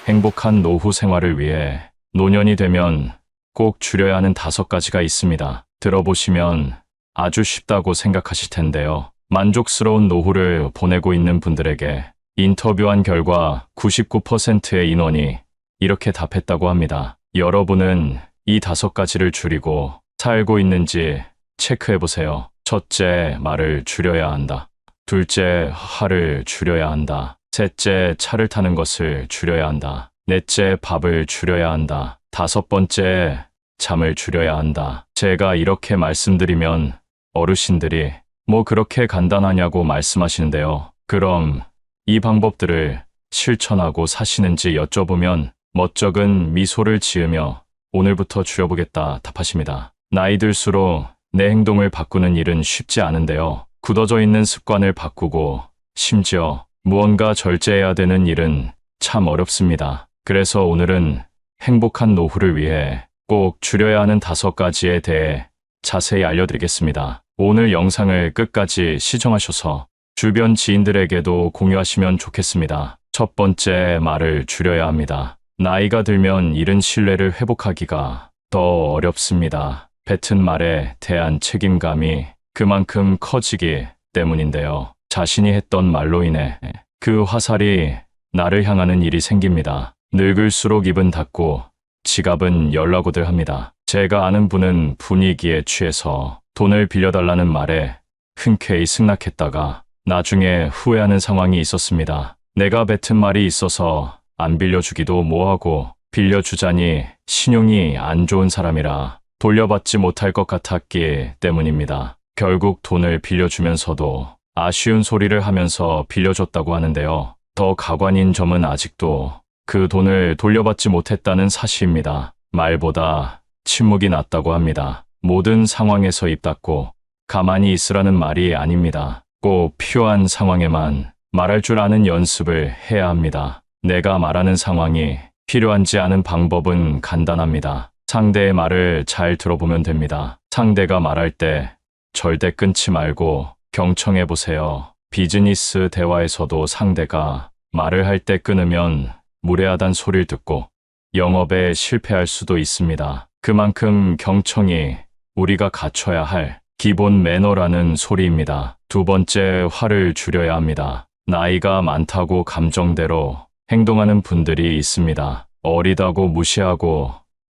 행복한 노후 생활을 위해 노년이 되면 꼭 줄여야 하는 5가지가 있습니다. 들어보시면 아주 쉽다고 생각하실 텐데요. 만족스러운 노후를 보내고 있는 분들에게 인터뷰한 결과 99%의 인원이 이렇게 답했다고 합니다. 여러분은 이 5가지를 줄이고 살고 있는지 체크해보세요. 첫째, 말을 줄여야 한다. 둘째, 화를 줄여야 한다. 셋째, 차를 타는 것을 줄여야 한다. 넷째, 밥을 줄여야 한다. 5번째, 잠을 줄여야 한다. 제가 이렇게 말씀드리면 어르신들이 뭐 그렇게 간단하냐고 말씀하시는데요. 그럼 이 방법들을 실천하고 사시는지 여쭤보면 멋쩍은 미소를 지으며 오늘부터 줄여보겠다 답하십니다. 나이 들수록 내 행동을 바꾸는 일은 쉽지 않은데요. 굳어져 있는 습관을 바꾸고 심지어 무언가 절제해야 되는 일은 참 어렵습니다. 그래서 오늘은 행복한 노후를 위해 꼭 줄여야 하는 5가지에 대해 자세히 알려드리겠습니다. 오늘 영상을 끝까지 시청하셔서 주변 지인들에게도 공유하시면 좋겠습니다. 첫 번째, 말을 줄여야 합니다. 나이가 들면 잃은 신뢰를 회복하기가 더 어렵습니다. 뱉은 말에 대한 책임감이 그만큼 커지기 때문인데요. 자신이 했던 말로 인해 그 화살이 나를 향하는 일이 생깁니다. 늙을수록 입은 닫고 지갑은 열라고들 합니다. 제가 아는 분은 분위기에 취해서 돈을 빌려달라는 말에 흔쾌히 승낙했다가 나중에 후회하는 상황이 있었습니다. 내가 뱉은 말이 있어서 안 빌려주기도 뭐하고 빌려주자니 신용이 안 좋은 사람이라 돌려받지 못할 것 같았기 때문입니다. 결국 돈을 빌려주면서도 아쉬운 소리를 하면서 빌려줬다고 하는데요. 더 가관인 점은 아직도 그 돈을 돌려받지 못했다는 사실입니다. 말보다 침묵이 낫다고 합니다. 모든 상황에서 입 닫고 가만히 있으라는 말이 아닙니다. 꼭 필요한 상황에만 말할 줄 아는 연습을 해야 합니다. 내가 말하는 상황이 필요한지 아는 방법은 간단합니다. 상대의 말을 잘 들어보면 됩니다. 상대가 말할 때 절대 끊지 말고 경청해 보세요. 비즈니스 대화에서도 상대가 말을 할 때 끊으면 무례하단 소리를 듣고 영업에 실패할 수도 있습니다. 그만큼 경청이 우리가 갖춰야 할 기본 매너라는 소리입니다. 두 번째, 화를 줄여야 합니다. 나이가 많다고 감정대로 행동하는 분들이 있습니다. 어리다고 무시하고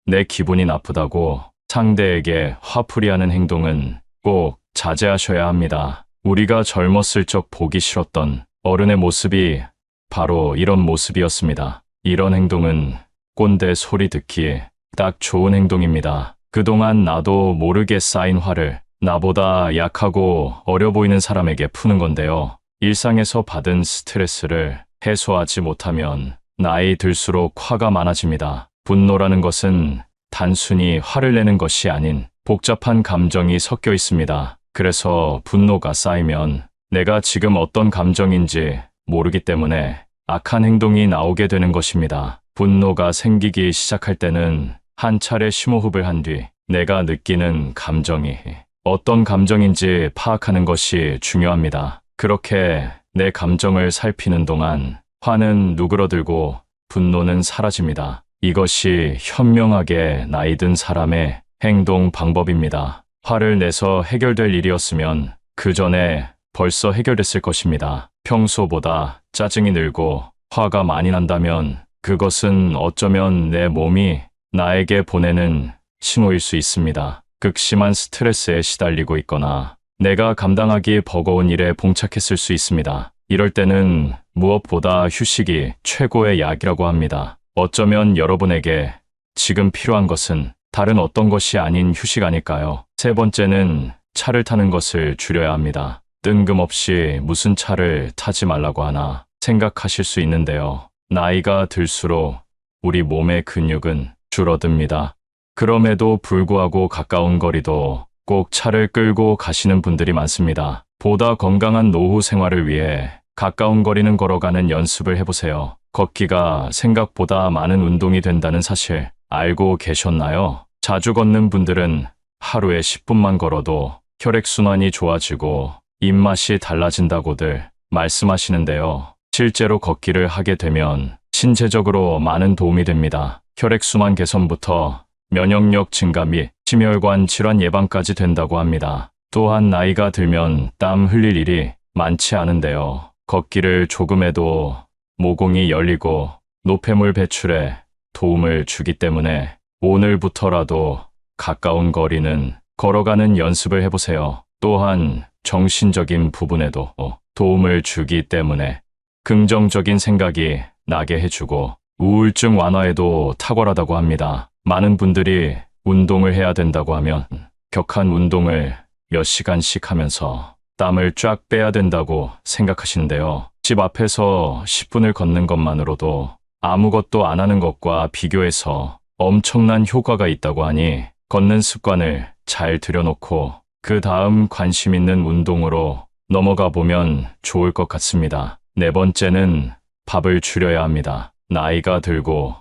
내 기분이 나쁘다고 상대에게 화풀이하는 행동은 꼭 자제하셔야 합니다. 우리가 젊었을 적 보기 싫었던 어른의 모습이 바로 이런 모습이었습니다. 이런 행동은 꼰대 소리 듣기에 딱 좋은 행동입니다. 그동안 나도 모르게 쌓인 화를 나보다 약하고 어려 보이는 사람에게 푸는 건데요. 일상에서 받은 스트레스를 해소하지 못하면 나이 들수록 화가 많아집니다. 분노라는 것은 단순히 화를 내는 것이 아닌 복잡한 감정이 섞여 있습니다. 그래서 분노가 쌓이면 내가 지금 어떤 감정인지 모르기 때문에 악한 행동이 나오게 되는 것입니다. 분노가 생기기 시작할 때는 한 차례 심호흡을 한 뒤 내가 느끼는 감정이 어떤 감정인지 파악하는 것이 중요합니다. 그렇게 내 감정을 살피는 동안 화는 누그러들고 분노는 사라집니다. 이것이 현명하게 나이 든 사람의 행동 방법입니다. 화를 내서 해결될 일이었으면 그 전에 벌써 해결됐을 것입니다. 평소보다 짜증이 늘고 화가 많이 난다면 그것은 어쩌면 내 몸이 나에게 보내는 신호일 수 있습니다. 극심한 스트레스에 시달리고 있거나 내가 감당하기 버거운 일에 봉착했을 수 있습니다. 이럴 때는 무엇보다 휴식이 최고의 약이라고 합니다. 어쩌면 여러분에게 지금 필요한 것은 다른 어떤 것이 아닌 휴식 아닐까요? 세 번째는 차를 타는 것을 줄여야 합니다. 뜬금없이 무슨 차를 타지 말라고 하나 생각하실 수 있는데요. 나이가 들수록 우리 몸의 근육은 줄어듭니다. 그럼에도 불구하고 가까운 거리도 꼭 차를 끌고 가시는 분들이 많습니다. 보다 건강한 노후 생활을 위해 가까운 거리는 걸어가는 연습을 해보세요. 걷기가 생각보다 많은 운동이 된다는 사실 알고 계셨나요? 자주 걷는 분들은 하루에 10분만 걸어도 혈액순환이 좋아지고 입맛이 달라진다고들 말씀하시는데요. 실제로 걷기를 하게 되면 신체적으로 많은 도움이 됩니다. 혈액순환 개선부터 면역력 증가 및 심혈관 질환 예방까지 된다고 합니다. 또한 나이가 들면 땀 흘릴 일이 많지 않은데요. 걷기를 조금 해도 모공이 열리고 노폐물 배출에 도움을 주기 때문에 오늘부터라도 가까운 거리는 걸어가는 연습을 해보세요. 또한 정신적인 부분에도 도움을 주기 때문에 긍정적인 생각이 나게 해주고 우울증 완화에도 탁월하다고 합니다. 많은 분들이 운동을 해야 된다고 하면 격한 운동을 몇 시간씩 하면서 땀을 쫙 빼야 된다고 생각하시는데요. 집 앞에서 10분을 걷는 것만으로도 아무것도 안 하는 것과 비교해서 엄청난 효과가 있다고 하니 걷는 습관을 잘 들여놓고 그 다음 관심 있는 운동으로 넘어가 보면 좋을 것 같습니다. 네 번째는 밥을 줄여야 합니다. 나이가 들고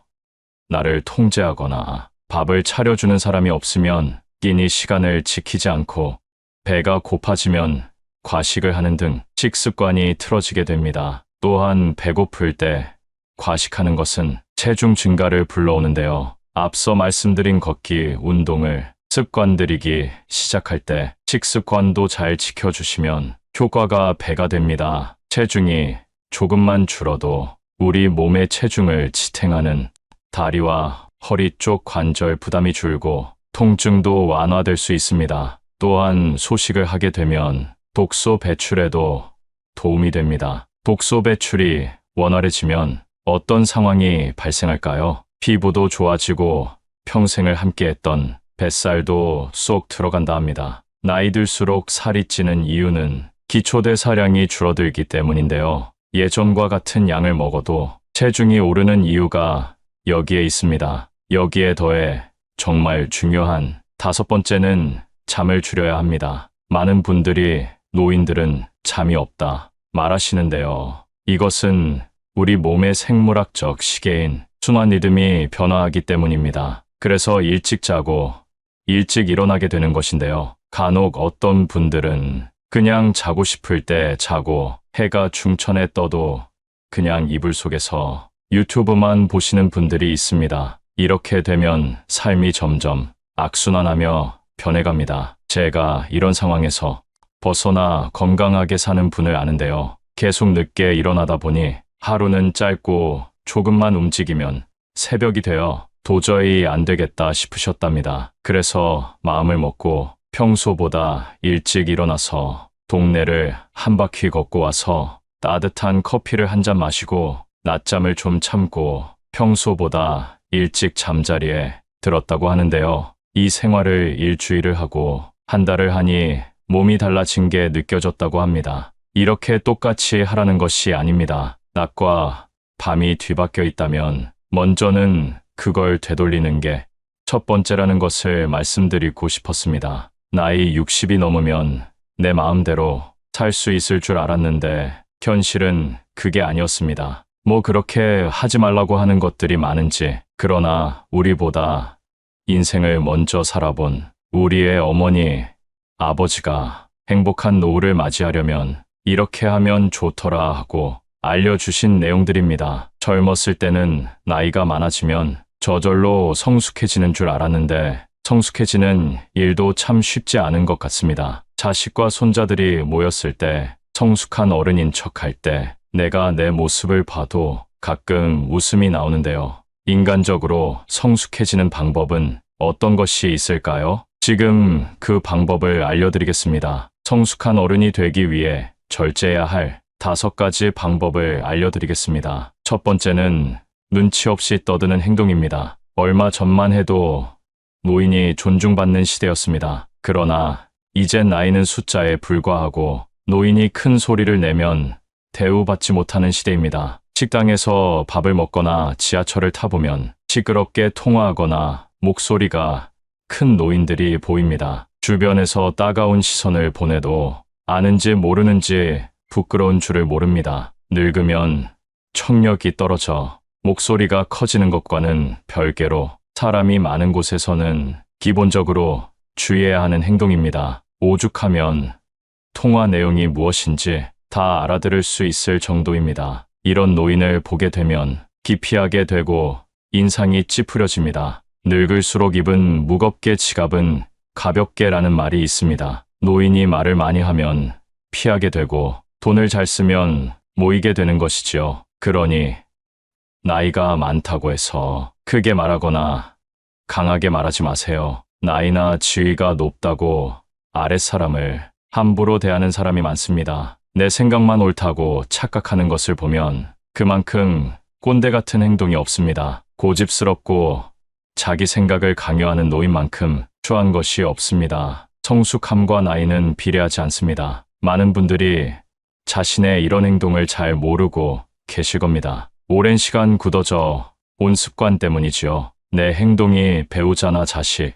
나를 통제하거나 밥을 차려주는 사람이 없으면 끼니 시간을 지키지 않고 배가 고파지면 과식을 하는 등 식습관이 틀어지게 됩니다. 또한 배고플 때 과식하는 것은 체중 증가를 불러오는데요. 앞서 말씀드린 걷기, 운동을 습관들이기 시작할 때 식습관도 잘 지켜주시면 효과가 배가 됩니다. 체중이 조금만 줄어도 우리 몸의 체중을 지탱하는 다리와 허리 쪽 관절 부담이 줄고 통증도 완화될 수 있습니다. 또한 소식을 하게 되면 독소 배출에도 도움이 됩니다. 독소 배출이 원활해지면 어떤 상황이 발생할까요? 피부도 좋아지고 평생을 함께했던 뱃살도 쏙 들어간다 합니다. 나이 들수록 살이 찌는 이유는 기초대사량이 줄어들기 때문인데요. 예전과 같은 양을 먹어도 체중이 오르는 이유가 여기에 있습니다. 여기에 더해 정말 중요한 다섯 번째는 잠을 줄여야 합니다. 많은 분들이 노인들은 잠이 없다 말하시는데요. 이것은 우리 몸의 생물학적 시계인 순환 리듬이 변화하기 때문입니다. 그래서 일찍 자고 일찍 일어나게 되는 것인데요. 간혹 어떤 분들은 그냥 자고 싶을 때 자고 해가 중천에 떠도 그냥 이불 속에서 유튜브만 보시는 분들이 있습니다. 이렇게 되면 삶이 점점 악순환하며 변해갑니다. 제가 이런 상황에서 벗어나 건강하게 사는 분을 아는데요. 계속 늦게 일어나다 보니 하루는 짧고 조금만 움직이면 새벽이 되어 도저히 안 되겠다 싶으셨답니다. 그래서 마음을 먹고 평소보다 일찍 일어나서 동네를 한 바퀴 걷고 와서 따뜻한 커피를 한 잔 마시고 낮잠을 좀 참고 평소보다 일찍 잠자리에 들었다고 하는데요. 이 생활을 일주일을 하고 한 달을 하니 몸이 달라진 게 느껴졌다고 합니다. 이렇게 똑같이 하라는 것이 아닙니다. 낮과 밤이 뒤바뀌어 있다면 먼저는 그걸 되돌리는 게 첫 번째라는 것을 말씀드리고 싶었습니다. 나이 60이 넘으면 내 마음대로 살 수 있을 줄 알았는데 현실은 그게 아니었습니다. 뭐 그렇게 하지 말라고 하는 것들이 많은지, 그러나 우리보다 인생을 먼저 살아본 우리의 어머니, 아버지가 행복한 노후를 맞이하려면 이렇게 하면 좋더라 하고 알려주신 내용들입니다. 젊었을 때는 나이가 많아지면 저절로 성숙해지는 줄 알았는데 성숙해지는 일도 참 쉽지 않은 것 같습니다. 자식과 손자들이 모였을 때 성숙한 어른인 척할 때 내가 내 모습을 봐도 가끔 웃음이 나오는데요. 인간적으로 성숙해지는 방법은 어떤 것이 있을까요? 지금 그 방법을 알려드리겠습니다. 성숙한 어른이 되기 위해 절제해야 할 5가지 방법을 알려드리겠습니다. 첫 번째는 눈치 없이 떠드는 행동입니다. 얼마 전만 해도 노인이 존중받는 시대였습니다. 그러나 이젠 나이는 숫자에 불과하고 노인이 큰 소리를 내면 대우받지 못하는 시대입니다. 식당에서 밥을 먹거나 지하철을 타보면 시끄럽게 통화하거나 목소리가 큰 노인들이 보입니다. 주변에서 따가운 시선을 보내도 아는지 모르는지 부끄러운 줄을 모릅니다. 늙으면 청력이 떨어져 목소리가 커지는 것과는 별개로 사람이 많은 곳에서는 기본적으로 주의해야 하는 행동입니다. 오죽하면 통화 내용이 무엇인지 다 알아들을 수 있을 정도입니다. 이런 노인을 보게 되면 기피하게 되고 인상이 찌푸려집니다. 늙을수록 입은 무겁게 지갑은 가볍게라는 말이 있습니다. 노인이 말을 많이 하면 피하게 되고 돈을 잘 쓰면 모이게 되는 것이지요. 그러니 나이가 많다고 해서 크게 말하거나 강하게 말하지 마세요. 나이나 지위가 높다고 아랫사람을 함부로 대하는 사람이 많습니다. 내 생각만 옳다고 착각하는 것을 보면 그만큼 꼰대 같은 행동이 없습니다. 고집스럽고 자기 생각을 강요하는 노인만큼 추한 것이 없습니다. 성숙함과 나이는 비례하지 않습니다. 많은 분들이 자신의 이런 행동을 잘 모르고 계실 겁니다. 오랜 시간 굳어져 온 습관 때문이지요. 내 행동이 배우자나 자식,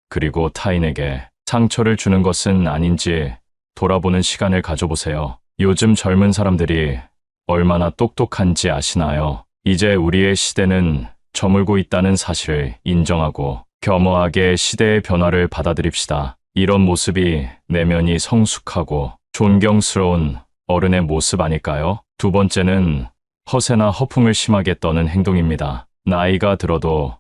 그리고 타인에게 상처를 주는 것은 아닌지 돌아보는 시간을 가져보세요. 요즘 젊은 사람들이 얼마나 똑똑한지 아시나요? 이제 우리의 시대는 저물고 있다는 사실을 인정하고 겸허하게 시대의 변화를 받아들입시다. 이런 모습이 내면이 성숙하고 존경스러운 어른의 모습 아닐까요? 두 번째는 허세나 허풍을 심하게 떠는 행동입니다. 나이가 들어도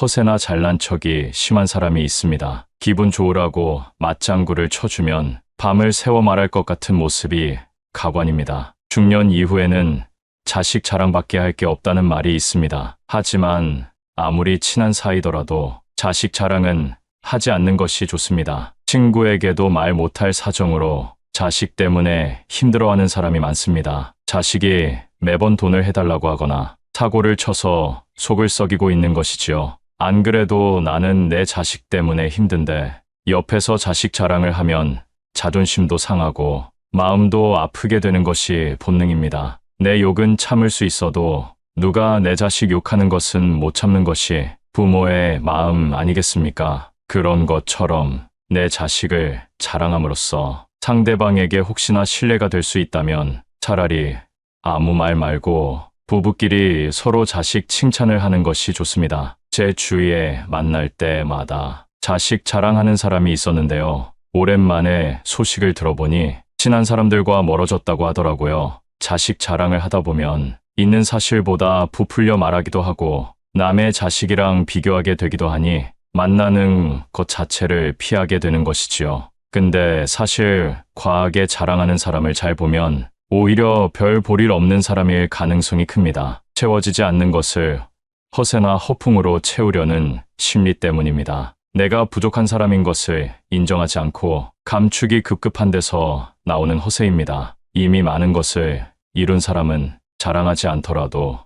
허세나 잘난 척이 심한 사람이 있습니다. 기분 좋으라고 맞장구를 쳐주면 밤을 새워 말할 것 같은 모습이 가관입니다. 중년 이후에는 자식 자랑밖에 할 게 없다는 말이 있습니다. 하지만 아무리 친한 사이더라도 자식 자랑은 하지 않는 것이 좋습니다. 친구에게도 말 못할 사정으로 자식 때문에 힘들어하는 사람이 많습니다. 자식이 매번 돈을 해달라고 하거나 사고를 쳐서 속을 썩이고 있는 것이지요. 안 그래도 나는 내 자식 때문에 힘든데 옆에서 자식 자랑을 하면 자존심도 상하고 마음도 아프게 되는 것이 본능입니다. 내 욕은 참을 수 있어도 누가 내 자식 욕하는 것은 못 참는 것이 부모의 마음 아니겠습니까? 그런 것처럼 내 자식을 자랑함으로써 상대방에게 혹시나 신뢰가 될 수 있다면 차라리 아무 말 말고 부부끼리 서로 자식 칭찬을 하는 것이 좋습니다. 제 주위에 만날 때마다 자식 자랑하는 사람이 있었는데요. 오랜만에 소식을 들어보니 친한 사람들과 멀어졌다고 하더라고요. 자식 자랑을 하다 보면 있는 사실보다 부풀려 말하기도 하고 남의 자식이랑 비교하게 되기도 하니 만나는 것 자체를 피하게 되는 것이지요. 근데 사실 과하게 자랑하는 사람을 잘 보면 오히려 별 볼 일 없는 사람일 가능성이 큽니다. 채워지지 않는 것을 허세나 허풍으로 채우려는 심리 때문입니다. 내가 부족한 사람인 것을 인정하지 않고 감추기 급급한 데서 나오는 허세입니다. 이미 많은 것을 이룬 사람은 자랑하지 않더라도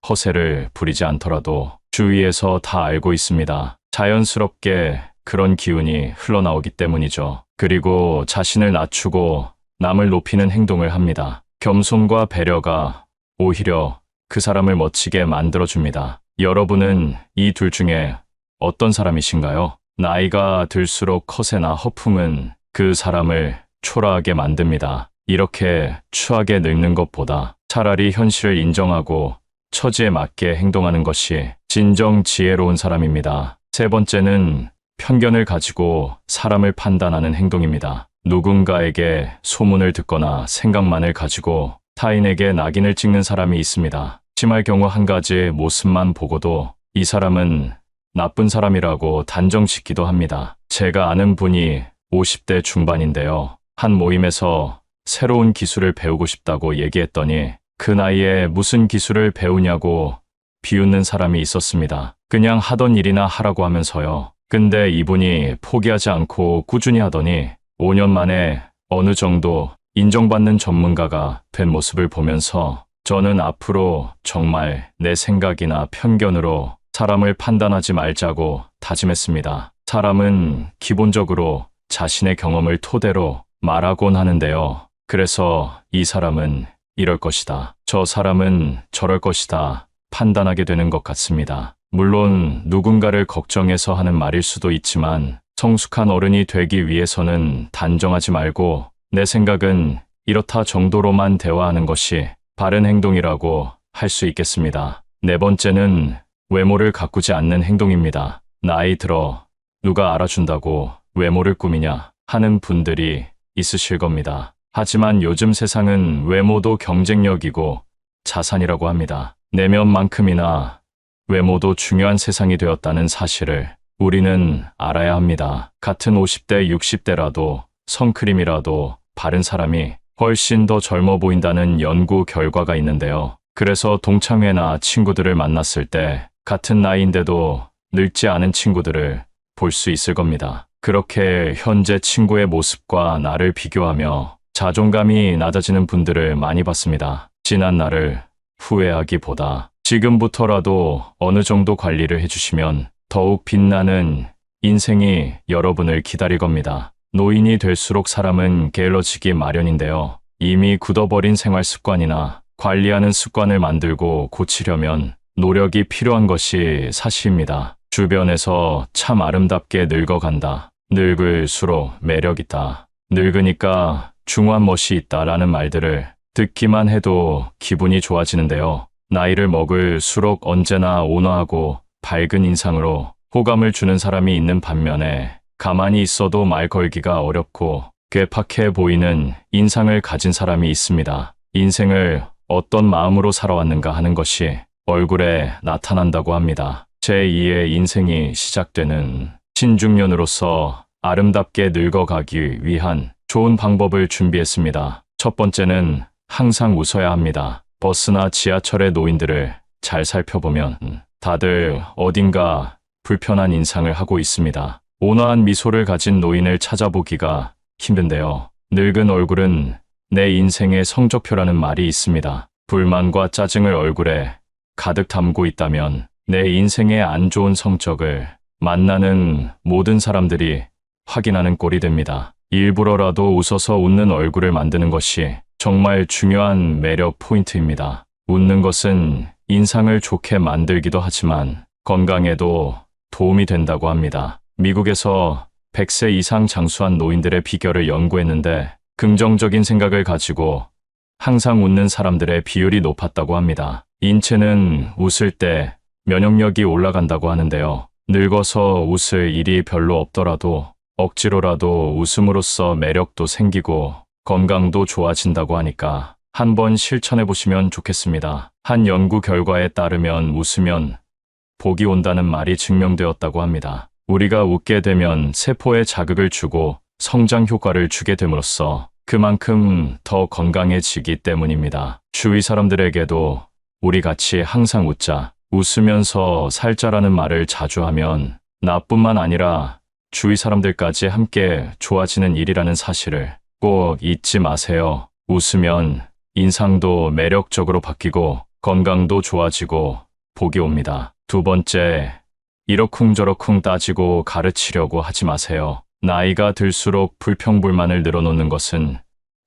허세를 부리지 않더라도 주위에서 다 알고 있습니다. 자연스럽게 그런 기운이 흘러나오기 때문이죠. 그리고 자신을 낮추고 남을 높이는 행동을 합니다. 겸손과 배려가 오히려 그 사람을 멋지게 만들어줍니다. 여러분은 이 둘 중에 어떤 사람이신가요? 나이가 들수록 허세나 허풍은 그 사람을 초라하게 만듭니다. 이렇게 추하게 늙는 것보다 차라리 현실을 인정하고 처지에 맞게 행동하는 것이 진정 지혜로운 사람입니다. 세 번째는 편견을 가지고 사람을 판단하는 행동입니다. 누군가에게 소문을 듣거나 생각만을 가지고 타인에게 낙인을 찍는 사람이 있습니다. 심할 경우 한 가지 모습만 보고도 이 사람은 나쁜 사람이라고 단정 짓기도 합니다. 제가 아는 분이 50대 중반인데요. 한 모임에서 새로운 기술을 배우고 싶다고 얘기했더니 그 나이에 무슨 기술을 배우냐고 비웃는 사람이 있었습니다. 그냥 하던 일이나 하라고 하면서요. 근데 이분이 포기하지 않고 꾸준히 하더니 5년 만에 어느 정도 인정받는 전문가가 된 모습을 보면서 저는 앞으로 정말 내 생각이나 편견으로 사람을 판단하지 말자고 다짐했습니다. 사람은 기본적으로 자신의 경험을 토대로 말하곤 하는데요. 그래서 이 사람은 이럴 것이다. 저 사람은 저럴 것이다. 판단하게 되는 것 같습니다. 물론 누군가를 걱정해서 하는 말일 수도 있지만 성숙한 어른이 되기 위해서는 단정하지 말고 내 생각은 이렇다 정도로만 대화하는 것이 바른 행동이라고 할 수 있겠습니다. 네 번째는 외모를 가꾸지 않는 행동입니다. 나이 들어 누가 알아준다고 외모를 꾸미냐 하는 분들이 있으실 겁니다. 하지만 요즘 세상은 외모도 경쟁력이고 자산이라고 합니다. 내면만큼이나 외모도 중요한 세상이 되었다는 사실을 우리는 알아야 합니다. 같은 50대, 60대라도 선크림이라도 바른 사람이 훨씬 더 젊어 보인다는 연구 결과가 있는데요. 그래서 동창회나 친구들을 만났을 때 같은 나이인데도 늙지 않은 친구들을 볼 수 있을 겁니다. 그렇게 현재 친구의 모습과 나를 비교하며 자존감이 낮아지는 분들을 많이 봤습니다. 지난 날을 후회하기보다 지금부터라도 어느 정도 관리를 해주시면 더욱 빛나는 인생이 여러분을 기다릴 겁니다. 노인이 될수록 사람은 게을러지기 마련인데요. 이미 굳어버린 생활 습관이나 관리하는 습관을 만들고 고치려면 노력이 필요한 것이 사실입니다. 주변에서 참 아름답게 늙어간다. 늙을수록 매력있다. 늙으니까 중후한 멋이 있다라는 말들을 듣기만 해도 기분이 좋아지는데요. 나이를 먹을수록 언제나 온화하고 밝은 인상으로 호감을 주는 사람이 있는 반면에 가만히 있어도 말 걸기가 어렵고 괴팍해 보이는 인상을 가진 사람이 있습니다. 인생을 어떤 마음으로 살아왔는가 하는 것이 얼굴에 나타난다고 합니다. 제2의 인생이 시작되는 신중년으로서 아름답게 늙어가기 위한 좋은 방법을 준비했습니다. 첫 번째는 항상 웃어야 합니다. 버스나 지하철의 노인들을 잘 살펴보면 다들 어딘가 불편한 인상을 하고 있습니다. 온화한 미소를 가진 노인을 찾아보기가 힘든데요. 늙은 얼굴은 내 인생의 성적표라는 말이 있습니다. 불만과 짜증을 얼굴에 가득 담고 있다면 내 인생의 안 좋은 성적을 만나는 모든 사람들이 확인하는 꼴이 됩니다. 일부러라도 웃어서 웃는 얼굴을 만드는 것이 정말 중요한 매력 포인트입니다. 웃는 것은 인상을 좋게 만들기도 하지만 건강에도 도움이 된다고 합니다. 미국에서 100세 이상 장수한 노인들의 비결을 연구했는데 긍정적인 생각을 가지고 항상 웃는 사람들의 비율이 높았다고 합니다. 인체는 웃을 때 면역력이 올라간다고 하는데요. 늙어서 웃을 일이 별로 없더라도 억지로라도 웃음으로써 매력도 생기고 건강도 좋아진다고 하니까 한번 실천해 보시면 좋겠습니다. 한 연구 결과에 따르면 웃으면 복이 온다는 말이 증명되었다고 합니다. 우리가 웃게 되면 세포에 자극을 주고 성장 효과를 주게 됨으로써 그만큼 더 건강해지기 때문입니다. 주위 사람들에게도 우리 같이 항상 웃자, 웃으면서 살자라는 말을 자주 하면 나뿐만 아니라 주위 사람들까지 함께 좋아지는 일이라는 사실을 꼭 잊지 마세요. 웃으면 인상도 매력적으로 바뀌고 건강도 좋아지고 복이 옵니다. 두 번째, 이러쿵저러쿵 따지고 가르치려고 하지 마세요. 나이가 들수록 불평불만을 늘어놓는 것은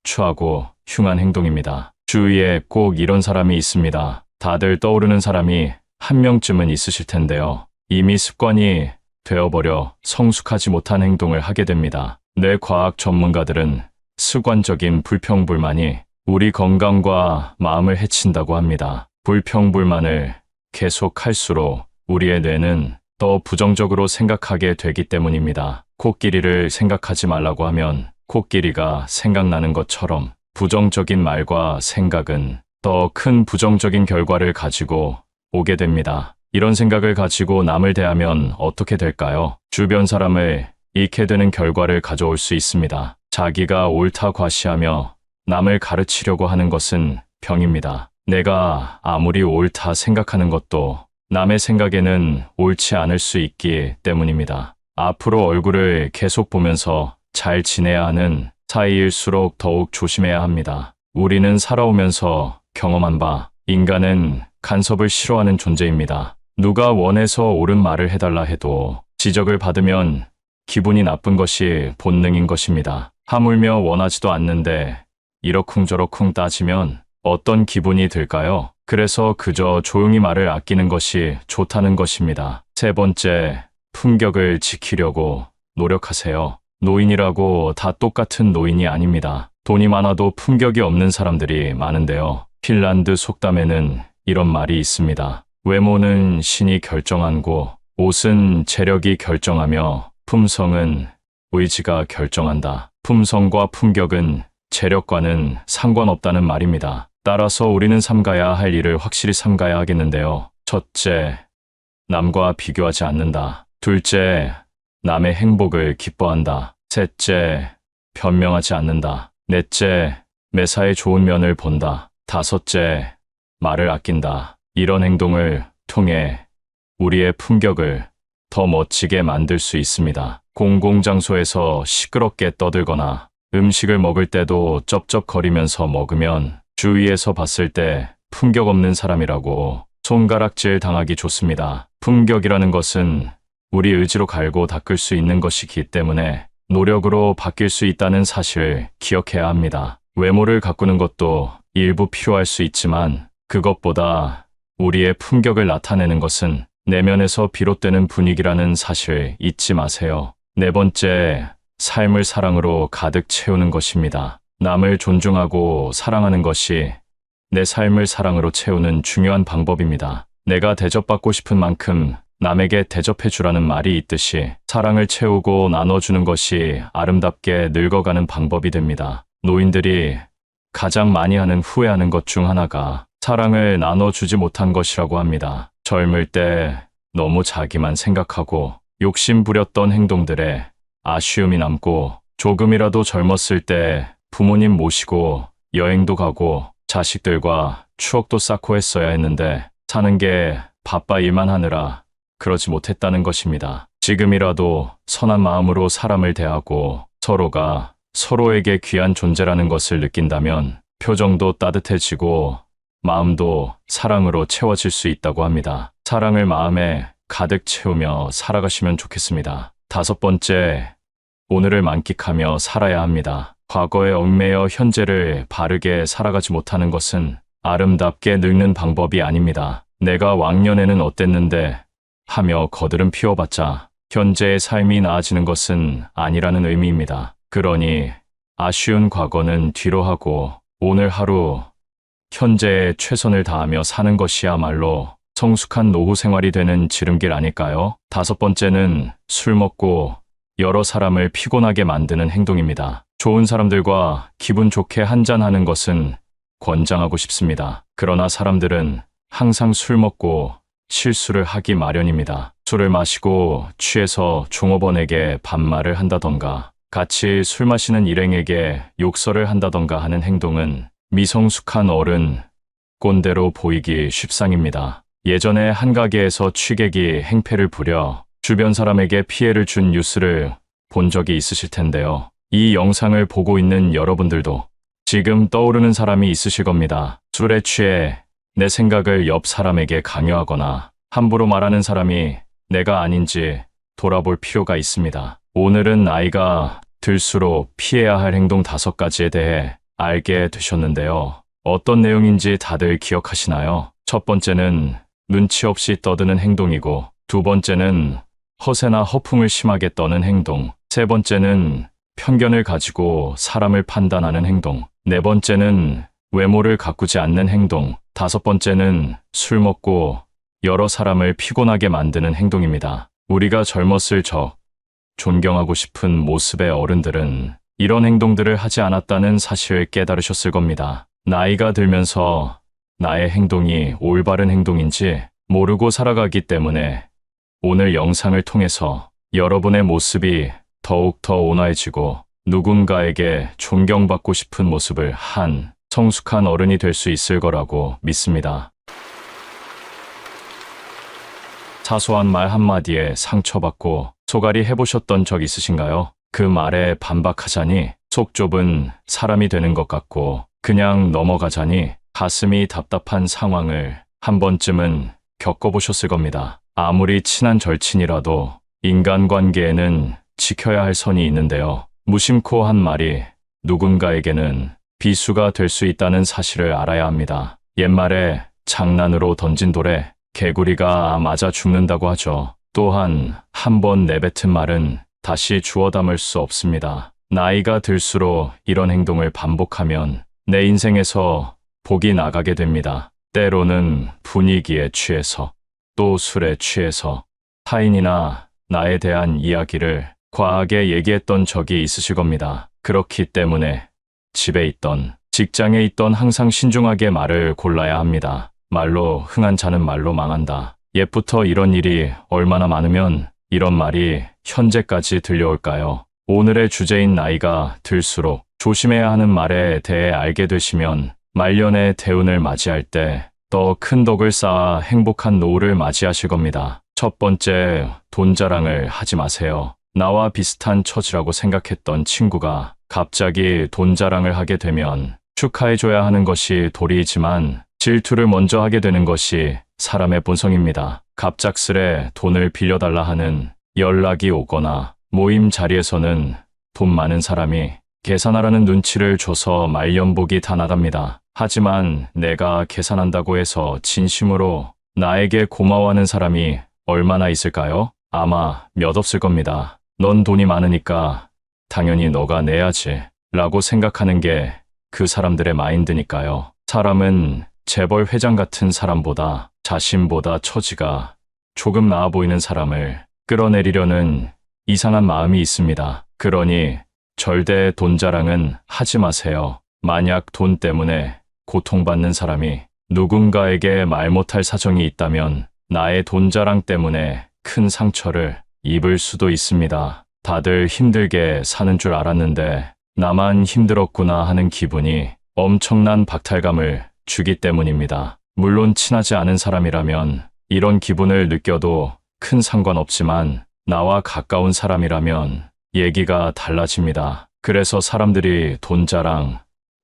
추하고 흉한 행동입니다. 주위에 꼭 이런 사람이 있습니다. 다들 떠오르는 사람이 한 명쯤은 있으실 텐데요. 이미 습관이 되어버려 성숙하지 못한 행동을 하게 됩니다. 뇌과학 전문가들은 습관적인 불평불만이 우리 건강과 마음을 해친다고 합니다. 불평불만을 계속할수록 우리의 뇌는 더 부정적으로 생각하게 되기 때문입니다. 코끼리를 생각하지 말라고 하면 코끼리가 생각나는 것처럼 부정적인 말과 생각은 더 큰 부정적인 결과를 가지고 오게 됩니다. 이런 생각을 가지고 남을 대하면 어떻게 될까요? 주변 사람을 잃게 되는 결과를 가져올 수 있습니다. 자기가 옳다 과시하며 남을 가르치려고 하는 것은 병입니다. 내가 아무리 옳다 생각하는 것도 남의 생각에는 옳지 않을 수 있기 때문입니다. 앞으로 얼굴을 계속 보면서 잘 지내야 하는 사이일수록 더욱 조심해야 합니다. 우리는 살아오면서 경험한 바, 인간은 간섭을 싫어하는 존재입니다. 누가 원해서 옳은 말을 해달라 해도 지적을 받으면 기분이 나쁜 것이 본능인 것입니다. 하물며 원하지도 않는데 이러쿵저러쿵 따지면 어떤 기분이 들까요? 그래서 그저 조용히 말을 아끼는 것이 좋다는 것입니다. 세 번째, 품격을 지키려고 노력하세요. 노인이라고 다 똑같은 노인이 아닙니다. 돈이 많아도 품격이 없는 사람들이 많은데요. 핀란드 속담에는 이런 말이 있습니다. 외모는 신이 결정하고 옷은 재력이 결정하며 품성은 의지가 결정한다. 품성과 품격은 재력과는 상관없다는 말입니다. 따라서 우리는 삼가야 할 일을 확실히 삼가야 하겠는데요. 첫째, 남과 비교하지 않는다. 둘째, 남의 행복을 기뻐한다. 셋째, 변명하지 않는다. 넷째, 매사에 좋은 면을 본다. 다섯째, 말을 아낀다. 이런 행동을 통해 우리의 품격을 더 멋지게 만들 수 있습니다. 공공장소에서 시끄럽게 떠들거나 음식을 먹을 때도 쩝쩝거리면서 먹으면 주위에서 봤을 때 품격 없는 사람이라고 손가락질 당하기 좋습니다. 품격이라는 것은 우리 의지로 갈고 닦을 수 있는 것이기 때문에 노력으로 바뀔 수 있다는 사실을 기억해야 합니다. 외모를 가꾸는 것도 일부 필요할 수 있지만 그것보다 우리의 품격을 나타내는 것은 내면에서 비롯되는 분위기라는 사실 잊지 마세요. 네 번째, 삶을 사랑으로 가득 채우는 것입니다. 남을 존중하고 사랑하는 것이 내 삶을 사랑으로 채우는 중요한 방법입니다. 내가 대접받고 싶은 만큼 남에게 대접해 주라는 말이 있듯이 사랑을 채우고 나눠주는 것이 아름답게 늙어가는 방법이 됩니다. 노인들이 가장 많이 하는 후회하는 것 중 하나가 사랑을 나눠주지 못한 것이라고 합니다. 젊을 때 너무 자기만 생각하고 욕심 부렸던 행동들에 아쉬움이 남고 조금이라도 젊었을 때 부모님 모시고 여행도 가고 자식들과 추억도 쌓고 했어야 했는데 사는 게 바빠 일만 하느라 그러지 못했다는 것입니다. 지금이라도 선한 마음으로 사람을 대하고 서로가 서로에게 귀한 존재라는 것을 느낀다면 표정도 따뜻해지고 마음도 사랑으로 채워질 수 있다고 합니다. 사랑을 마음에 가득 채우며 살아가시면 좋겠습니다. 다섯 번째, 오늘을 만끽하며 살아야 합니다. 과거에 얽매여 현재를 바르게 살아가지 못하는 것은 아름답게 늙는 방법이 아닙니다. 내가 왕년에는 어땠는데 하며 거들은 피워봤자 현재의 삶이 나아지는 것은 아니라는 의미입니다. 그러니 아쉬운 과거는 뒤로 하고 오늘 하루 현재에 최선을 다하며 사는 것이야말로 성숙한 노후 생활이 되는 지름길 아닐까요? 다섯 번째는 술 먹고 여러 사람을 피곤하게 만드는 행동입니다. 좋은 사람들과 기분 좋게 한잔하는 것은 권장하고 싶습니다. 그러나 사람들은 항상 술 먹고 실수를 하기 마련입니다. 술을 마시고 취해서 종업원에게 반말을 한다던가 같이 술 마시는 일행에게 욕설을 한다던가 하는 행동은 미성숙한 어른, 꼰대로 보이기 쉽상입니다. 예전에 한 가게에서 취객이 행패를 부려 주변 사람에게 피해를 준 뉴스를 본 적이 있으실 텐데요. 이 영상을 보고 있는 여러분들도 지금 떠오르는 사람이 있으실 겁니다. 술에 취해 내 생각을 옆 사람에게 강요하거나 함부로 말하는 사람이 내가 아닌지 돌아볼 필요가 있습니다. 오늘은 나이가 들수록 피해야 할 행동 5가지에 대해 알게 되셨는데요. 어떤 내용인지 다들 기억하시나요? 첫 번째는 눈치 없이 떠드는 행동이고, 두 번째는 허세나 허풍을 심하게 떠는 행동, 세 번째는 편견을 가지고 사람을 판단하는 행동, 네 번째는 외모를 가꾸지 않는 행동, 다섯 번째는 술 먹고 여러 사람을 피곤하게 만드는 행동입니다. 우리가 젊었을 적, 존경하고 싶은 모습의 어른들은 이런 행동들을 하지 않았다는 사실을 깨달으셨을 겁니다. 나이가 들면서 나의 행동이 올바른 행동인지 모르고 살아가기 때문에 오늘 영상을 통해서 여러분의 모습이 더욱더 온화해지고 누군가에게 존경받고 싶은 모습을 한 성숙한 어른이 될 수 있을 거라고 믿습니다. 사소한 말 한마디에 상처받고 소갈이 해보셨던 적 있으신가요? 그 말에 반박하자니 속 좁은 사람이 되는 것 같고 그냥 넘어가자니 가슴이 답답한 상황을 한 번쯤은 겪어보셨을 겁니다. 아무리 친한 절친이라도 인간관계에는 지켜야 할 선이 있는데요. 무심코 한 말이 누군가에게는 비수가 될 수 있다는 사실을 알아야 합니다. 옛말에 장난으로 던진 돌에 개구리가 맞아 죽는다고 하죠. 또한 한 번 내뱉은 말은 다시 주워 담을 수 없습니다. 나이가 들수록 이런 행동을 반복하면 내 인생에서 복이 나가게 됩니다. 때로는 분위기에 취해서, 또 술에 취해서 타인이나 나에 대한 이야기를 과하게 얘기했던 적이 있으실 겁니다. 그렇기 때문에 집에 있던 직장에 있던 항상 신중하게 말을 골라야 합니다. 말로 흥한 자는 말로 망한다. 옛부터 이런 일이 얼마나 많으면 이런 말이 현재까지 들려올까요? 오늘의 주제인 나이가 들수록 조심해야 하는 말에 대해 알게 되시면 말년의 대운을 맞이할 때 더 큰 덕을 쌓아 행복한 노후를 맞이하실 겁니다. 첫 번째, 돈 자랑을 하지 마세요. 나와 비슷한 처지라고 생각했던 친구가 갑자기 돈 자랑을 하게 되면 축하해줘야 하는 것이 도리이지만 질투를 먼저 하게 되는 것이 사람의 본성입니다. 갑작스레 돈을 빌려달라 하는 연락이 오거나 모임 자리에서는 돈 많은 사람이 계산하라는 눈치를 줘서 말년복이 다 나갑니다. 하지만 내가 계산한다고 해서 진심으로 나에게 고마워하는 사람이 얼마나 있을까요? 아마 몇 없을 겁니다. 넌 돈이 많으니까 당연히 너가 내야지 라고 생각하는 게 그 사람들의 마인드니까요. 사람은 재벌 회장 같은 사람보다 자신보다 처지가 조금 나아 보이는 사람을 끌어내리려는 이상한 마음이 있습니다. 그러니 절대 돈 자랑은 하지 마세요. 만약 돈 때문에 고통받는 사람이 누군가에게 말 못할 사정이 있다면 나의 돈 자랑 때문에 큰 상처를 입을 수도 있습니다. 다들 힘들게 사는 줄 알았는데 나만 힘들었구나 하는 기분이 엄청난 박탈감을 주기 때문입니다. 물론 친하지 않은 사람이라면 이런 기분을 느껴도 큰 상관없지만 나와 가까운 사람이라면 얘기가 달라집니다. 그래서 사람들이 돈 자랑,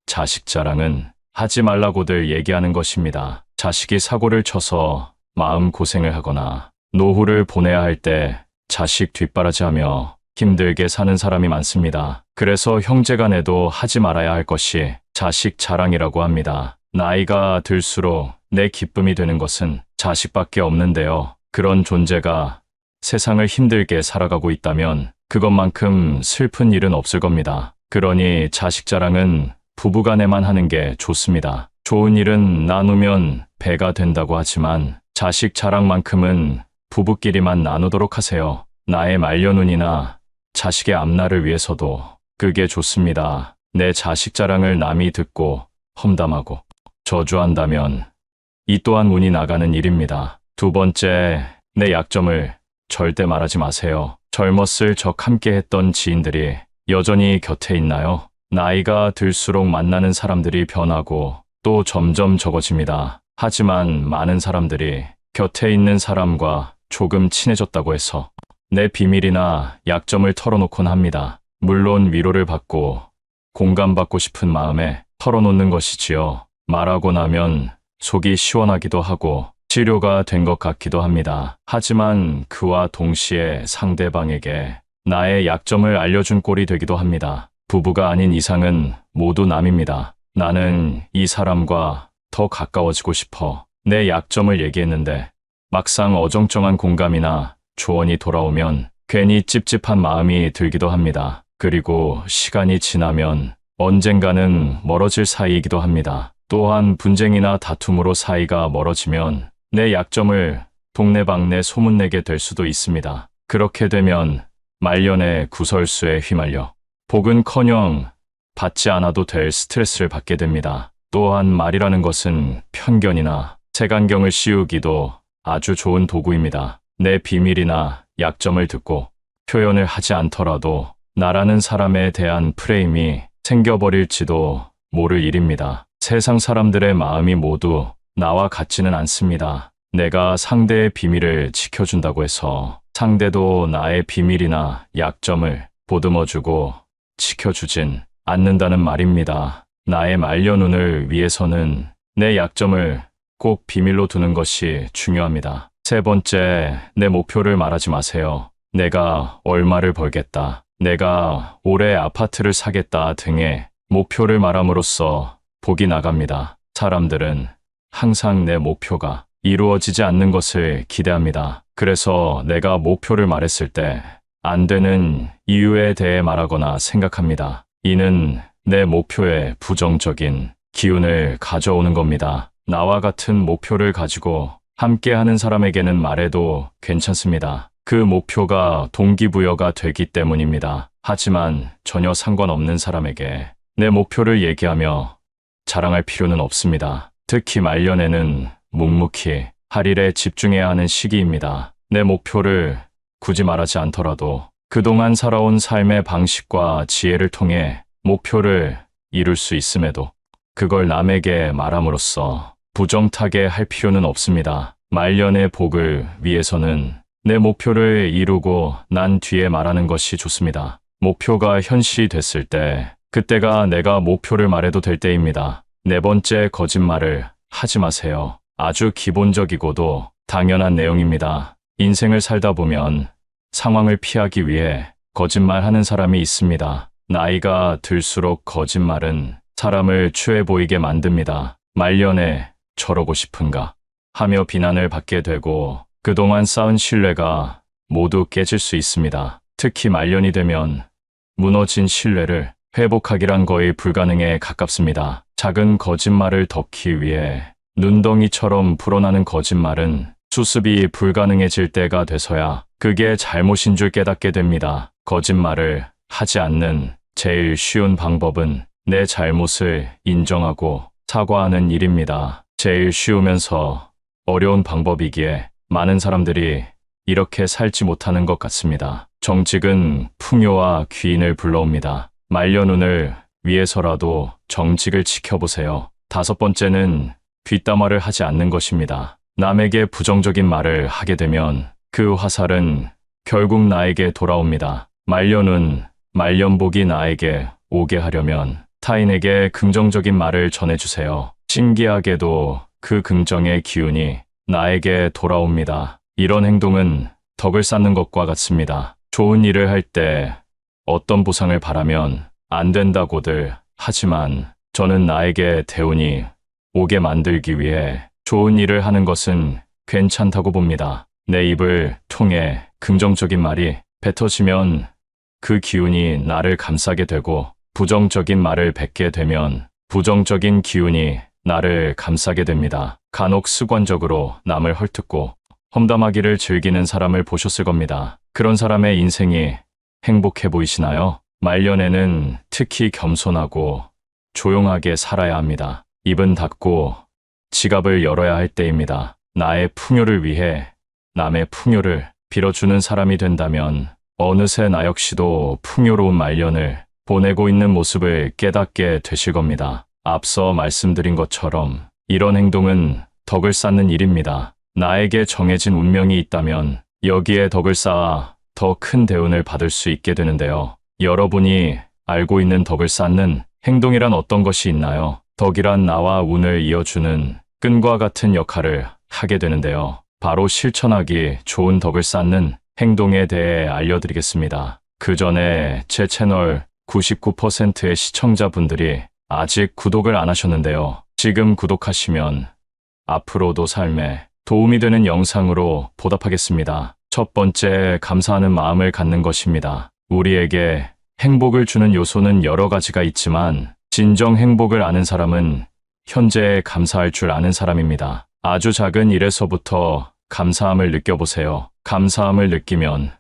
자식 자랑은 하지 말라고들 얘기하는 것입니다. 자식이 사고를 쳐서 마음 고생을 하거나 노후를 보내야 할 때 자식 뒷바라지하며 힘들게 사는 사람이 많습니다. 그래서 형제간에도 하지 말아야 할 것이 자식 자랑이라고 합니다. 나이가 들수록 내 기쁨이 되는 것은 자식밖에 없는데요. 그런 존재가 세상을 힘들게 살아가고 있다면 그것만큼 슬픈 일은 없을 겁니다. 그러니 자식 자랑은 부부간에만 하는 게 좋습니다. 좋은 일은 나누면 배가 된다고 하지만 자식 자랑만큼은 부부끼리만 나누도록 하세요. 나의 말년운이나 자식의 앞날을 위해서도 그게 좋습니다. 내 자식 자랑을 남이 듣고 험담하고 저주한다면 이 또한 운이 나가는 일입니다. 두 번째, 내 약점을 절대 말하지 마세요. 젊었을 적 함께 했던 지인들이 여전히 곁에 있나요? 나이가 들수록 만나는 사람들이 변하고 또 점점 적어집니다. 하지만 많은 사람들이 곁에 있는 사람과 조금 친해졌다고 해서 내 비밀이나 약점을 털어놓곤 합니다. 물론 위로를 받고 공감받고 싶은 마음에 털어놓는 것이지요. 말하고 나면 속이 시원하기도 하고 치료가 된 것 같기도 합니다. 하지만 그와 동시에 상대방에게 나의 약점을 알려준 꼴이 되기도 합니다. 부부가 아닌 이상은 모두 남입니다. 나는 이 사람과 더 가까워지고 싶어 내 약점을 얘기했는데 막상 어정쩡한 공감이나 조언이 돌아오면 괜히 찝찝한 마음이 들기도 합니다. 그리고 시간이 지나면 언젠가는 멀어질 사이이기도 합니다. 또한 분쟁이나 다툼으로 사이가 멀어지면 내 약점을 동네방네 소문내게 될 수도 있습니다. 그렇게 되면 말년의 구설수에 휘말려 복은커녕 받지 않아도 될 스트레스를 받게 됩니다. 또한 말이라는 것은 편견이나 색안경을 씌우기도 아주 좋은 도구입니다. 내 비밀이나 약점을 듣고 표현을 하지 않더라도 나라는 사람에 대한 프레임이 생겨버릴지도 모를 일입니다. 세상 사람들의 마음이 모두 나와 같지는 않습니다. 내가 상대의 비밀을 지켜준다고 해서 상대도 나의 비밀이나 약점을 보듬어주고 지켜주진 않는다는 말입니다. 나의 말년운을 위해서는 내 약점을 꼭 비밀로 두는 것이 중요합니다. 세 번째, 내 목표를 말하지 마세요. 내가 얼마를 벌겠다, 내가 올해 아파트를 사겠다 등의 목표를 말함으로써 복이 나갑니다. 사람들은 항상 내 목표가 이루어지지 않는 것을 기대합니다. 그래서 내가 목표를 말했을 때 안 되는 이유에 대해 말하거나 생각합니다. 이는 내 목표에 부정적인 기운을 가져오는 겁니다. 나와 같은 목표를 가지고 함께하는 사람에게는 말해도 괜찮습니다. 그 목표가 동기부여가 되기 때문입니다. 하지만 전혀 상관없는 사람에게 내 목표를 얘기하며 자랑할 필요는 없습니다. 특히 말년에는 묵묵히 할 일에 집중해야 하는 시기입니다. 내 목표를 굳이 말하지 않더라도 그동안 살아온 삶의 방식과 지혜를 통해 목표를 이룰 수 있음에도 그걸 남에게 말함으로써 부정타게 할 필요는 없습니다. 말년의 복을 위해서는 내 목표를 이루고 난 뒤에 말하는 것이 좋습니다. 목표가 현실이 됐을 때 그때가 내가 목표를 말해도 될 때입니다. 네 번째, 거짓말을 하지 마세요. 아주 기본적이고도 당연한 내용입니다. 인생을 살다 보면 상황을 피하기 위해 거짓말하는 사람이 있습니다. 나이가 들수록 거짓말은 사람을 추해 보이게 만듭니다. 말년에 저러고 싶은가 하며 비난을 받게 되고 그동안 쌓은 신뢰가 모두 깨질 수 있습니다. 특히 말년이 되면 무너진 신뢰를 회복하기란 거의 불가능에 가깝습니다. 작은 거짓말을 덮기 위해 눈덩이처럼 불어나는 거짓말은 수습이 불가능해질 때가 돼서야 그게 잘못인 줄 깨닫게 됩니다. 거짓말을 하지 않는 제일 쉬운 방법은 내 잘못을 인정하고 사과하는 일입니다. 제일 쉬우면서 어려운 방법이기에 많은 사람들이 이렇게 살지 못하는 것 같습니다. 정직은 풍요와 귀인을 불러옵니다. 말년운을 위해서라도 정직을 지켜보세요. 다섯 번째는 뒷담화를 하지 않는 것입니다. 남에게 부정적인 말을 하게 되면 그 화살은 결국 나에게 돌아옵니다. 말년운, 말년복이 나에게 오게 하려면 타인에게 긍정적인 말을 전해주세요. 신기하게도 그 긍정의 기운이 나에게 돌아옵니다. 이런 행동은 덕을 쌓는 것과 같습니다. 좋은 일을 할 때 어떤 보상을 바라면 안 된다고들 하지만 저는 나에게 대운이 오게 만들기 위해 좋은 일을 하는 것은 괜찮다고 봅니다. 내 입을 통해 긍정적인 말이 뱉어지면 그 기운이 나를 감싸게 되고 부정적인 말을 뱉게 되면 부정적인 기운이 나를 감싸게 됩니다. 간혹 습관적으로 남을 헐뜯고 험담하기를 즐기는 사람을 보셨을 겁니다. 그런 사람의 인생이 행복해 보이시나요? 말년에는 특히 겸손하고 조용하게 살아야 합니다. 입은 닫고 지갑을 열어야 할 때입니다. 나의 풍요를 위해 남의 풍요를 빌어주는 사람이 된다면 어느새 나 역시도 풍요로운 말년을 보내고 있는 모습을 깨닫게 되실 겁니다. 앞서 말씀드린 것처럼 이런 행동은 덕을 쌓는 일입니다. 나에게 정해진 운명이 있다면 여기에 덕을 쌓아 더 큰 대운을 받을 수 있게 되는데요. 여러분이 알고 있는 덕을 쌓는 행동이란 어떤 것이 있나요? 덕이란 나와 운을 이어주는 끈과 같은 역할을 하게 되는데요. 바로 실천하기 좋은 덕을 쌓는 행동에 대해 알려드리겠습니다. 그 전에 제 채널 99%의 시청자분들이 아직 구독을 안 하셨는데요. 지금 구독하시면 앞으로도 삶에 도움이 되는 영상으로 보답하겠습니다. 첫 번째, 감사하는 마음을 갖는 것입니다. 우리에게 행복을 주는 요소는 여러 가지가 있지만 진정 행복을 아는 사람은 현재에 감사할 줄 아는 사람입니다. 아주 작은 일에서부터 감사함을 느껴보세요. 감사함을 느끼면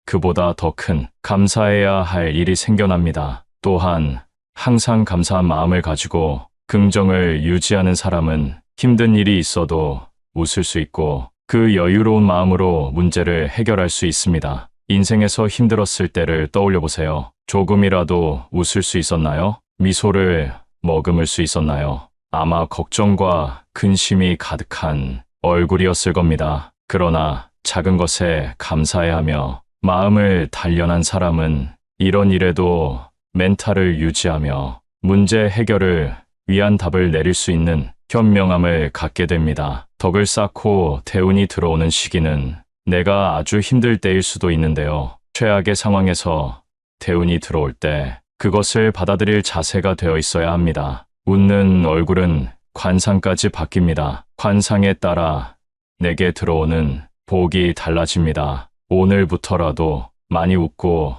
그보다 더 큰 감사해야 할 일이 생겨납니다. 또한 항상 감사한 마음을 가지고 긍정을 유지하는 사람은 힘든 일이 있어도 웃을 수 있고 그 여유로운 마음으로 문제를 해결할 수 있습니다. 인생에서 힘들었을 때를 떠올려 보세요. 조금이라도 웃을 수 있었나요? 미소를 머금을 수 있었나요? 아마 걱정과 근심이 가득한 얼굴이었을 겁니다. 그러나 작은 것에 감사해하며 마음을 단련한 사람은 이런 일에도 멘탈을 유지하며 문제 해결을 위한 답을 내릴 수 있는 현명함을 갖게 됩니다. 덕을 쌓고 대운이 들어오는 시기는 내가 아주 힘들 때일 수도 있는데요. 최악의 상황에서 대운이 들어올 때 그것을 받아들일 자세가 되어 있어야 합니다. 웃는 얼굴은 관상까지 바뀝니다. 관상에 따라 내게 들어오는 복이 달라집니다. 오늘부터라도 많이 웃고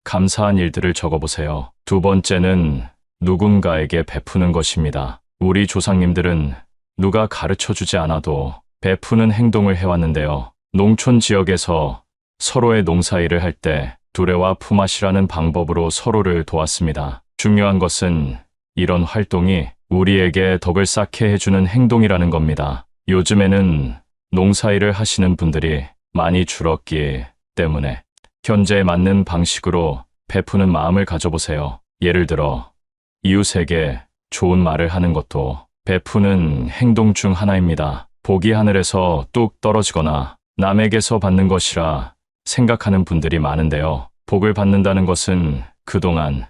감사한 일들을 적어보세요. 두 번째는 누군가에게 베푸는 것입니다. 우리 조상님들은 누가 가르쳐주지 않아도 베푸는 행동을 해왔는데요. 농촌 지역에서 서로의 농사일을 할 때 두레와 품앗이라는 방법으로 서로를 도왔습니다. 중요한 것은 이런 활동이 우리에게 덕을 쌓게 해주는 행동이라는 겁니다. 요즘에는 농사일을 하시는 분들이 많이 줄었기 때문에 현재에 맞는 방식으로 베푸는 마음을 가져보세요. 예를 들어 이웃에게 좋은 말을 하는 것도 베푸는 행동 중 하나입니다. 복이 하늘에서 뚝 떨어지거나 남에게서 받는 것이라 생각하는 분들이 많은데요. 복을 받는다는 것은 그동안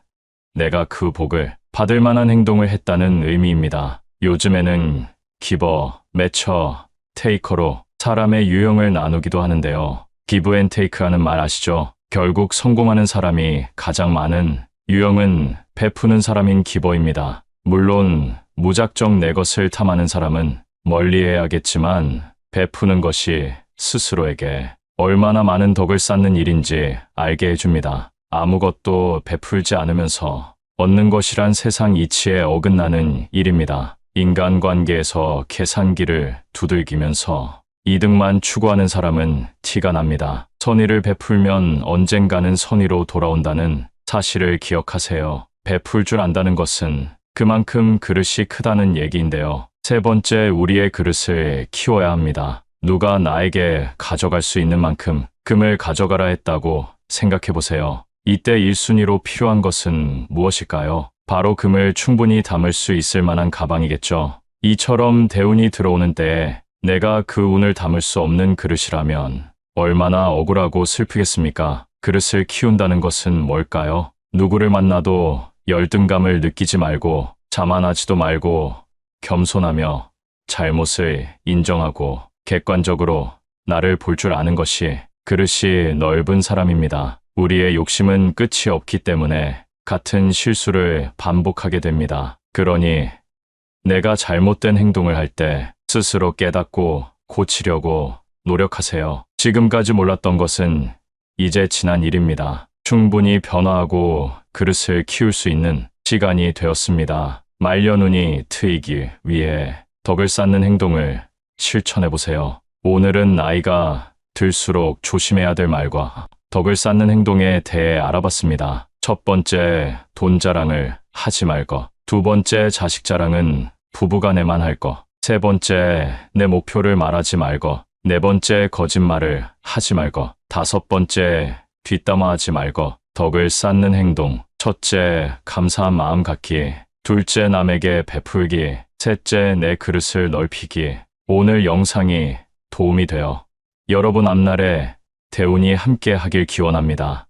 내가 그 복을 받을 만한 행동을 했다는 의미입니다. 요즘에는 기버, 매처, 테이커로 사람의 유형을 나누기도 하는데요. 기브 앤 테이크하는 말 아시죠? 결국 성공하는 사람이 가장 많은 유형은 베푸는 사람인 기버입니다. 물론 무작정 내 것을 탐하는 사람은 멀리해야겠지만 베푸는 것이 스스로에게 얼마나 많은 덕을 쌓는 일인지 알게 해줍니다. 아무것도 베풀지 않으면서 얻는 것이란 세상 이치에 어긋나는 일입니다. 인간관계에서 계산기를 두들기면서 이득만 추구하는 사람은 티가 납니다. 선의를 베풀면 언젠가는 선의로 돌아온다는 사실을 기억하세요. 베풀 줄 안다는 것은 그만큼 그릇이 크다는 얘기인데요. 세 번째, 우리의 그릇을 키워야 합니다. 누가 나에게 가져갈 수 있는 만큼 금을 가져가라 했다고 생각해 보세요. 이때 1순위로 필요한 것은 무엇일까요? 바로 금을 충분히 담을 수 있을 만한 가방이겠죠. 이처럼 대운이 들어오는 때에 내가 그 운을 담을 수 없는 그릇이라면 얼마나 억울하고 슬프겠습니까? 그릇을 키운다는 것은 뭘까요? 누구를 만나도 열등감을 느끼지 말고 자만하지도 말고 겸손하며 잘못을 인정하고 객관적으로 나를 볼 줄 아는 것이 그릇이 넓은 사람입니다. 우리의 욕심은 끝이 없기 때문에 같은 실수를 반복하게 됩니다. 그러니 내가 잘못된 행동을 할 때 스스로 깨닫고 고치려고 노력하세요. 지금까지 몰랐던 것은 이제 지난 일입니다. 충분히 변화하고 그릇을 키울 수 있는 시간이 되었습니다. 말년운이 트이기 위해 덕을 쌓는 행동을 실천해보세요. 오늘은 나이가 들수록 조심해야 될 말과 덕을 쌓는 행동에 대해 알아봤습니다. 첫 번째, 돈 자랑을 하지 말 것. 두 번째, 자식 자랑은 부부간에만 할 것. 세 번째, 내 목표를 말하지 말 것. 네 번째, 거짓말을 하지 말 것. 다섯 번째, 뒷담화하지 말 것. 덕을 쌓는 행동. 첫째, 감사한 마음 갖기. 둘째, 남에게 베풀기. 셋째, 내 그릇을 넓히기. 오늘 영상이 도움이 되어 여러분 앞날에 대운이 함께 하길 기원합니다.